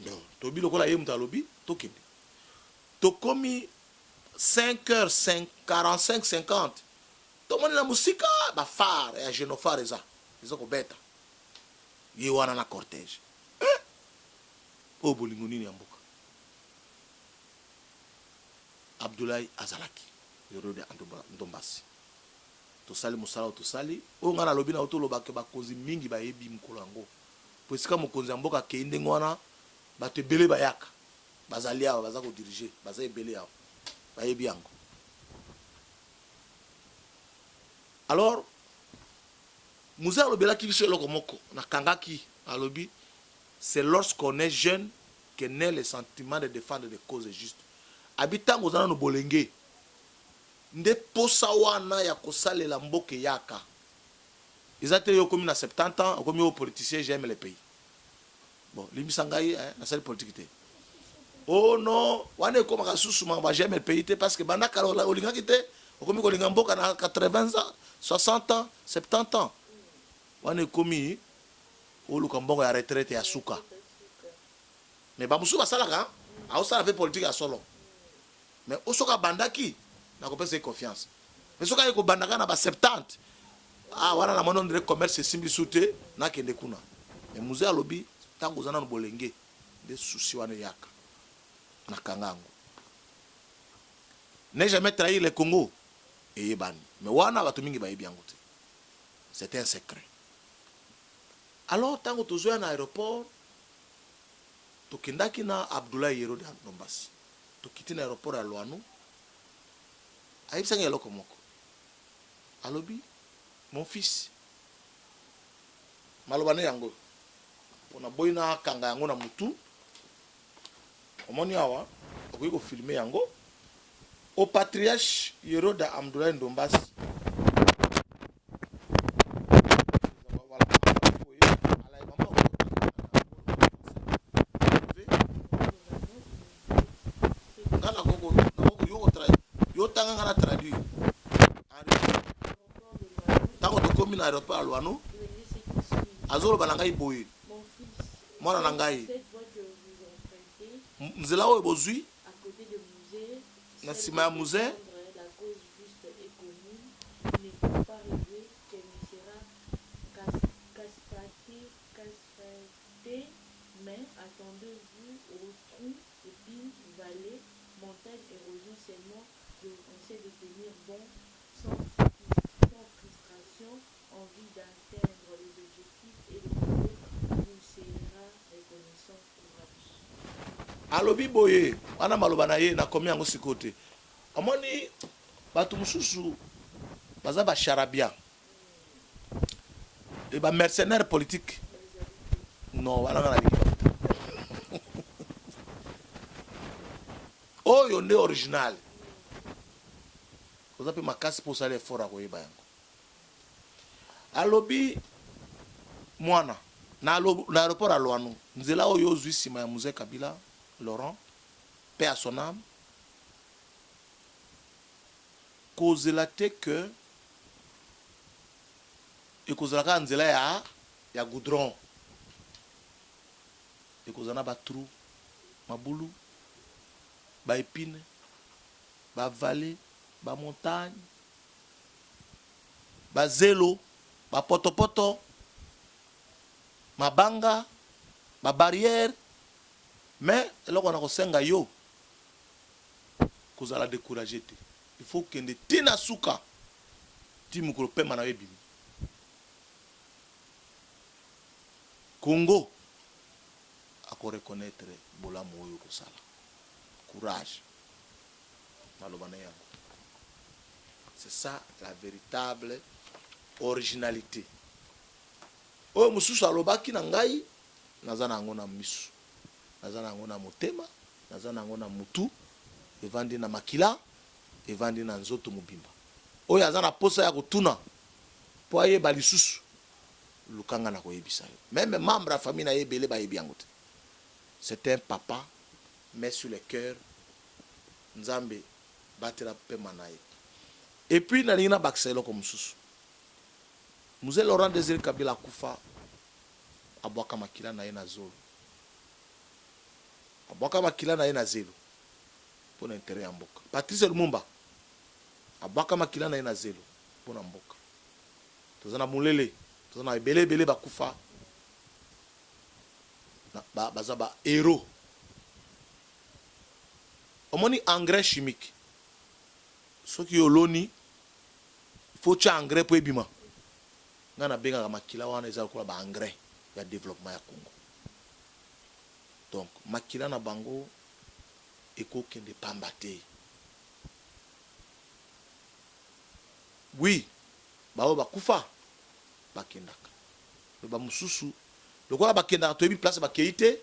non tobi lokola ye mutu alobi tokende tokomi 5h45 tomoni na musika bafare ya genofare eza kobeta ye wana na cortège oyo bolingo nini ya mboka Abdoulaye azalaki Hérode Ndombasi tosali mosala oyo tosali oyo nga nalobi na otolobake bakonzi mingi bayebi mokolo yango po esika mokonzi ya mboka akei ndenge wana bato ebele bayaka bazali awa baza kodirige baza ebele awa bayebi yango alors musée alobelaki biso eloko moko nakangaki alobi c'est lorsqu'on est jeune que naît le sentiment de défendre des causes justes abi ntango oza nano bolenge nde posa wana ya kosalela mboka yaka eza te yo komi na 70 ans okomi yo politicien j'aime le pays bon limbisa ngai nasali politique te oh non wana ekomaka susu ma j'aime le pays te parce que banda kala olingaki te okomi kolinga mboka na 80 ans 60 ans 70 ans wana ekomi oluka mbongo ya retraite ya suka mais bamusu basalaka aosala mpe politique ya solo mais osoka bandaki nakopesa confiance mais soka ye kobandaka na ba 70 wana na mono ndire commerce simbi sute nakende kuna mais musée alobi tango zana no bolenge de souci wana yaka nakangango ne jamais trahir le Congo et bani mais wana bato mingi bayebi yango te c'est un secret alors tango tozoya na aéroport tokendaki na Abdoulaye Hérode Ndombasi tokiti na aéroport ya Loano ayebisanga eloko moko alobi mon fils maloba ne yango pona boyi na kanga yango na mutu omoni awa okoki kofilme yango au patriarche Hérode Abdoulaye Ndombasi na aéroport à Loano azolo banangai boye mwana nangai nzela oyo bozwi na sima ya musée mais attendez-vous au trou et puis vallée montagne érosion seulement on sait de tenir bon sans frustration envie d'atteindre les objectifs et le Congo vous sera reconnaissant courage. Alobi boye wana maloba na ye na komi yango sikote amoni bato mosusu baza bacharabia e bamercenaire politique non balanga na bikiba oyo nde original koza mpe makasi mpo osala effort akoyeba yango alobi mwana na aéroport alwanu nzela oyo ozwi nsima ya Mzee Kabila Laurent paix à son âme kozela te ke ekozalaka nzela ya goudron ekozala na batrou mabulu baépine bavale bamontagne bazelo bapotopoto mabanga babarrière mais eloko na kosenga yo kozala découragé te il faut kende tina suka ti mokolo pema na yo ebimi Congo ako reconnaître bolamu oyo kosala courage maloba na yango c'est ça la véritable originalité oyo mosusu alobaki na ngai naza na yango na misu naza na yango na motema naza na yango na mutu evandi na makila evandi na nzoto mobimba oyo aza na posa ya kotuna mpo ayeba lisusu lukanga na koyebisa yo même membre ya famille na ye ebele bayebi yango te c'est un papa mais sur le cœur nzambe batela pema na ye et puis nalingi na bakisa eloko mosusu Mzee Laurent Désiré Kabila akufa abwaka makila na ye na zolo abwaka makila na ye na zelo mpo na intere ya mboka Patrice Lumumba abwaka makila na ye na zelo mpo na mboka toza na mulele toza na ebele bakufa baza ba héros omoni engrais chimique soki oloni faut tia engrais po ebima nga na bengaka makila wana eza lokola ba engrais ya développement ya Congo donc makila na bango ekokende pamba te oui bao bakufa bakendaka ba mususu lokola bakendaka toyebi place bakei te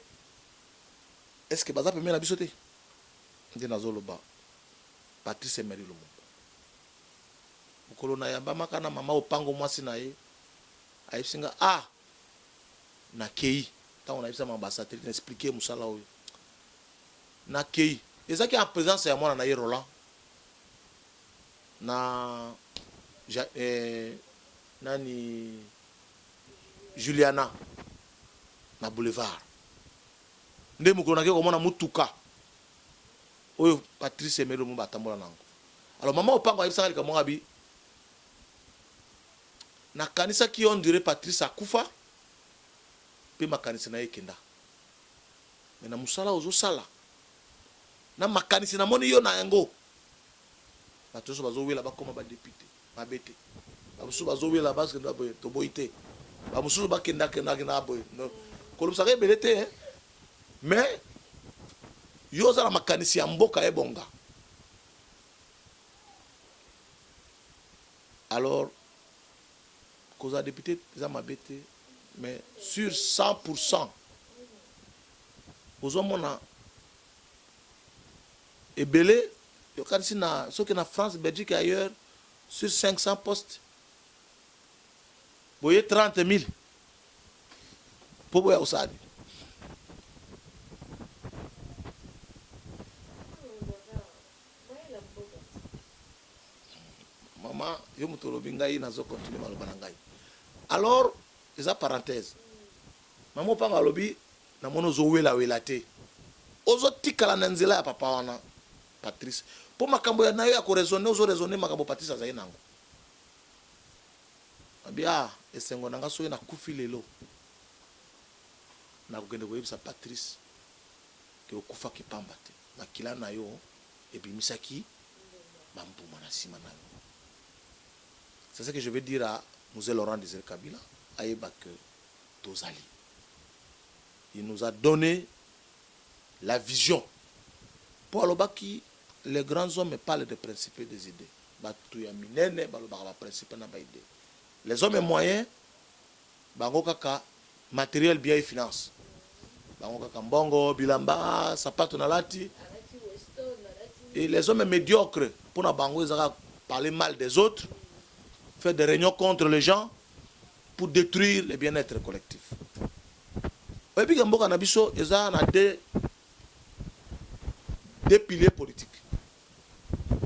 est ce que baza pembe na biso te nde nazoloba Patrice Emery Lumumba mokolo na yambamaka na mama opango mwasi na ye ayebisinga nakei ntango nayebisa ambassadeur na expliquer mosala oyo nakei ezaki en présence ya mwana na ye Roland na nani Juliana na boulevard nde mokolo nake komona mutuka oyo Patrice Emery Lumumba atambola nango alors mama opango ayebisaka likambo abi nakanisaki on dirait Patrice akufa mpe makanisi na ye ekenda me na mosala ozosala na makanisi namoni yo na yango bato nyonso bazowela bakoma badepute mabe te bamosusu bazowela bakenda boye toboyi te bamosusu bakendakendakenda boye kolobisaka ebele te mais yo ozala makanisi ya mboka ebonga alors kozala député eza mabe te mais sur 100% ozomona ebele yokanisi na soki na France Belgique ailleurs sur 500 postes boye 30 000 mpo boya kosala mama yo moto olobi ngai nazokontinue maloba na ngai alors eza parenthèse mama opanga alobi namoni ozowelawela te ozotikala na nzela ya papa wana Patrice mpo makambo na yo ya koraisonne ozoraisonne makambo Patrice azali nango abi esengo na nga soki nakufi lelo nakokende koyebisa Patrice ke okufaki pamba te makila na yo ebimisaki bambuma na nsima na yo. C'est ce que je veux dire à Mzee Laurent Désiré Kabila, Aïba que Tozali. Il nous a donné la vision. Pour Alobaki, les grands hommes parlent des principes et des idées. batu ya minene balobaka ba principe na ba idée. Les hommes moyens bango kaka matériel bien et finance. Bango kaka mbongo bilamba sapato na lati. Et les hommes médiocres pour na bango ils ont parler mal des autres, faire des réunions contre les gens pour détruire le bien-être collectif. Et puis mboka na biso eza na deux piliers politiques.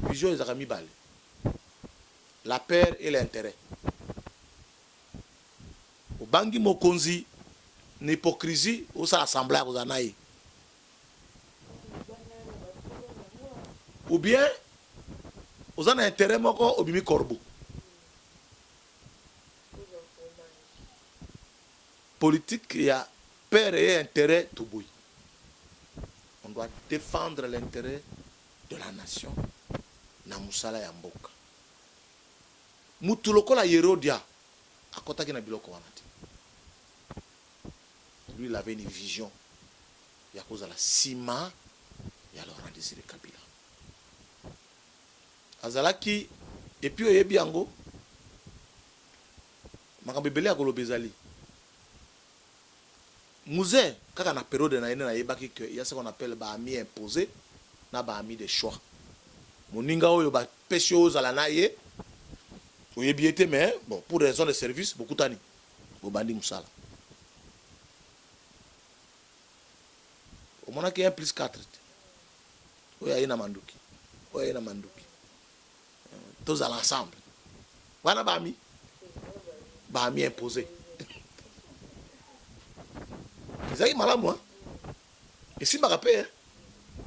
Vision ezaka mibale. La peur et l'intérêt. Au bangi mokonzi n'hypocrisie ou ça assemblée aux anaï. Ou bien aux an intérêt moko obimi corbeau. Politique il y a peur et intérêt tout boui. On doit défendre l'intérêt de la nation. Na musala ya mboka. Mutu lokola Yerodia akotaki na biloko wana te. Lui il avait une vision. Ya cause la sima ya Laurent Désiré Kabila. Azalaki et puis oyebi yango makambo ebele ya koloba ezali. Musée kaka na période na ene na yebaki que il y a ce qu'on appelle ba amis imposés na ba amis de choix. Moninga oyo ba pesi ozala na ye oyebi ete mais bon pour raison de service beaucoup tani bobandi musala. Au moins qu'il y a 1 + 4. Oya ina manduki. Oya ina manduki. Tous à l'ensemble. Voilà ba ami imposé. Ils ont malamu hein. Et si rappelle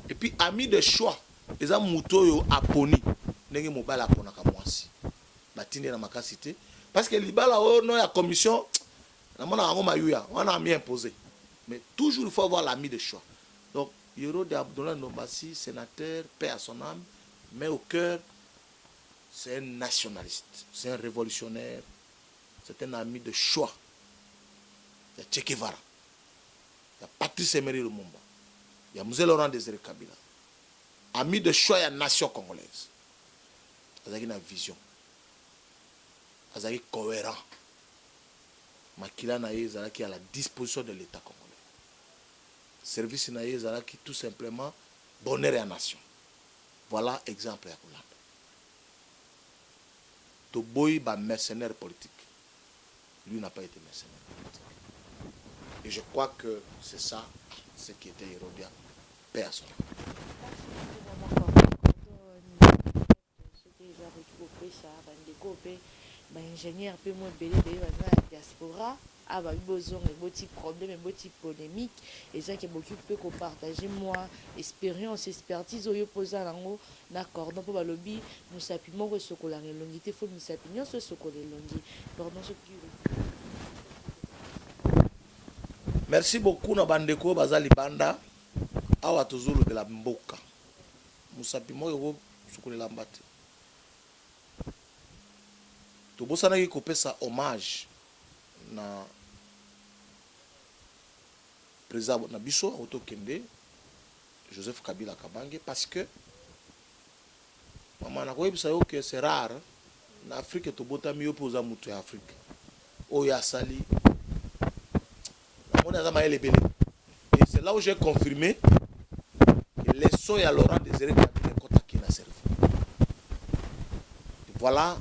et puis amis de choix, ils ont muto yo aponi ndenge mobala apona ka mwasi. Batinde na makasité parce que libala o no ya commission na mona ngo mayuya, on a ami imposé. Mais toujours il faut avoir l'ami de choix. Donc Yoro de Abdoulaye Ndombassi, sénateur, paix à son âme, mais au cœur c'est un nationaliste, c'est un révolutionnaire, c'est un ami de choix. Il y a Che Guevara, il y a Patrice Emery Lumumba, il y a Mzee Laurent Désiré Kabila. Ami de choix, il y a nation congolaise. Il y a une vision. Il y a cohérent. Makila Naye qui est à la disposition de l'État congolais. Service Naye qui tout simplement bonheur à la nation. Voilà exemple à Kolanda. Toboy ba mercenaire politique. Lui n'a pas été mercenaire politique. Et je crois que c'est ça ce qui était Hérodia, paix à son ingénieur pe mo belé belé na diaspora aba bozong et boti problème et boti polémique et ça qui beaucoup peut ko partager moi expérience expertise oyo posa nango d'accord donc ba lobby musapi moko sokola ngelongi te fo musapi nyonso sokola elongi pardon ce qui. Merci beaucoup na bandeko bazali banda awa tozulu de la mboka musapi moko sokola mbate. Tobosanaki kopesa hommage na président na biso autokende Joseph Kabila Kabange parce que maman na koyebisa yo que c'est rare na Afrique tobotami yo poza mutu ya Afrique oyo asali on a zamayele belé et c'est là où j'ai confirmé que les sons ya Laurent Désiré Kabila kotaki na cerveau. Voilà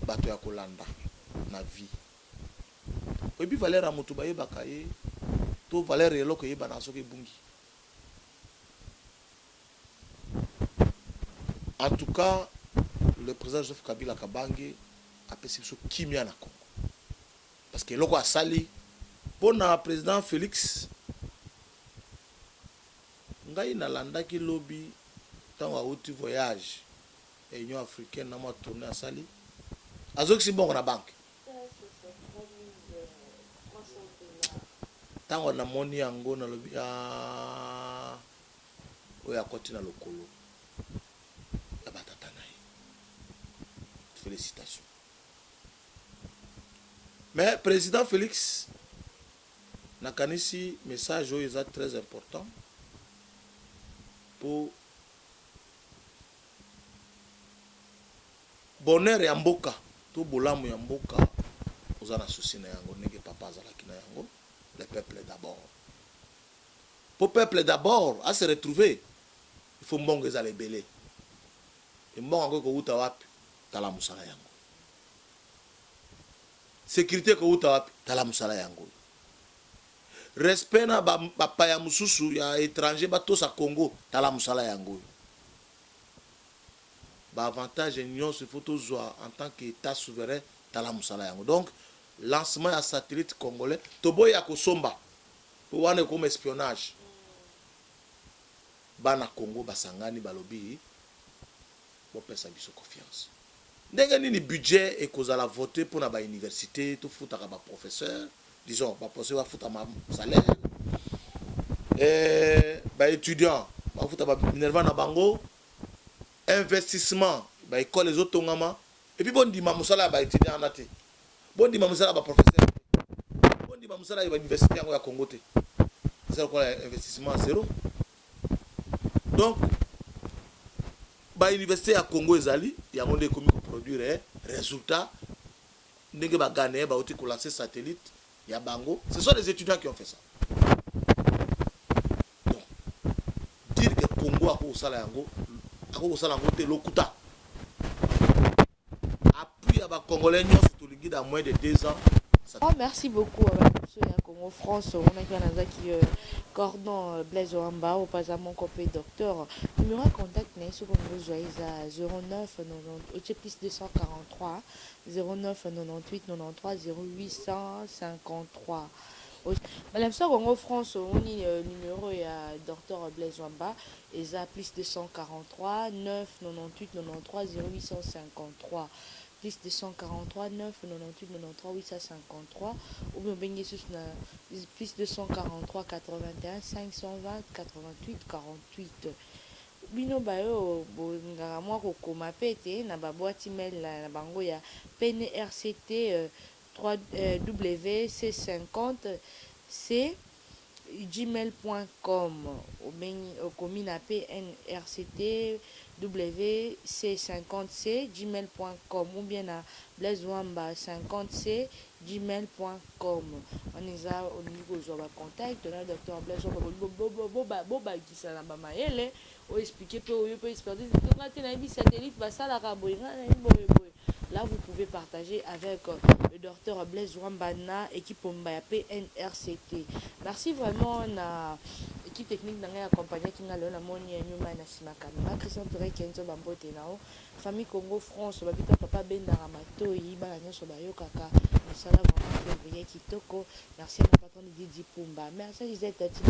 bato ya kolanda na vie. Et puis Valère Amutu baye bakaye to Valère eloko yeba na soki bungi. En tout cas, le président Joseph Kabila Kabange a pesé sur kimia na Congo. Parce que eloko asali pona président Félix ngai na landaki lobby tango auti voyage et Union africaine na ma tourner asali azoki bongo na banque tango na moni yango na lobby oya koti na lokolo ya batata na ye. Félicitations. Mais président Félix nakanisi message oyo eza très important pour bonheur ya mboka to bolamu ya mboka oza na souci na yango ndenge papa azalaki na yango. Le peuple d'abord. Pour peuple d'abord à se retrouver, il faut mbongo ezala ebele. Et mbongo ko uta wapi tala musala yango. Sécurité ko uta wapi tala musala yango. Respect na ba ya mususu ya étranger ba to sa Congo tala musala yango. Ba avantage union se faut toujours en tant qu'état souverain tala musala yango. Donc lancement ya satellite congolais tobo ya kosomba pour wane comme espionnage. Bana Congo basangani balobi bo pesa biso confiance. Ndenge nini budget et kozala voter pour na ba université to futaka ba professeur, disons ba professeur ba futa ma salaire. Ba étudiant ba futa ba minerva na bango, investissement ba école les autres ngama et puis bon dima musala ba étudiant na te. Bon dima musala ba professeur. Bon dima musala ba université ya Congo te. C'est quoi investissement zéro. Donc, ba université à Congo ezali, il y a un monde qui produire résultat, ndenge ba gagner ba oti ko lancer satellite, il y a bango. Ce sont les étudiants qui ont fait ça. Donc, dire que Congo a ko sala yango, a ko sala yango te lokuta. Appui à ba congolais nyos to lingi dans moins de 2 ans. Oh, merci beaucoup monsieur ya Congo France on a qui nazaki cordon Blaise Wamba au pas à mon copé docteur numéro de contact n'est sur Congo Joïsa 09 90 au plus 243 09 98 93 0853 Madame ça Congo France on y numéro ya docteur Blaise Wamba et ça plus 243 9 98 93 0853 plus 243 9 98 93 853 ou bien plus 243 81 520 88 48 bino bayo ngara mwa ko koma pete na ba boîte email na bango ya PNRCT 3WC50 c gmail.com au commune à PNRCT WC50C gmail.com ou bien à blaisewamba 50C gmail.com. On est à au niveau de la contact de la docteur Blaise Wamba qui s'en a pas maïle ou expliquer peut expliquer satellite là vous pouvez partager avec le docteur Blaise Wamba na équipe Mba PNRCT. Merci vraiment na équipe technique dans accompagné qui n'a le moni nyuma na simakana Christian Touré Kenzo Bambote nao famille Congo France babita papa Benda Ramato yiba nyonso bayokaka sala vraiment février kitoko. Merci à mon patron Didi Pumba, merci à Gisette Tati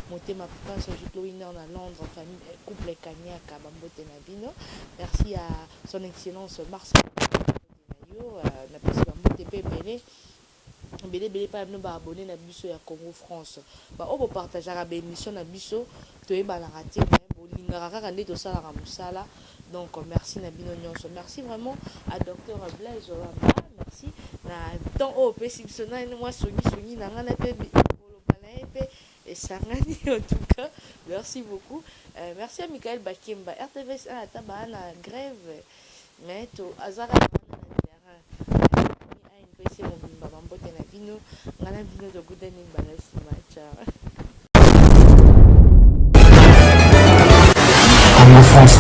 Motema Papa Sojito Winner na Londres famille couple Kanyaka Bambote Nabino. Merci à son excellence Marcel na pesi Bambote Pepele belé pas nous ba abonné na biso ya Congo France ba o bo partager la émission na biso to e ba la rater bo lingara kaka nde to sala musala. Donc merci na bino nyonso, merci vraiment à docteur Blaise Wamba, merci na temps au pesipsona moi soni na ngana pe bolo balaye pe et sangani en tout cas merci beaucoup. Merci à Michael Bakemba RTVS à taba na grève mais to azara na terrain c'est mon bambote na vino ngana vino de good evening balasi match Congo France.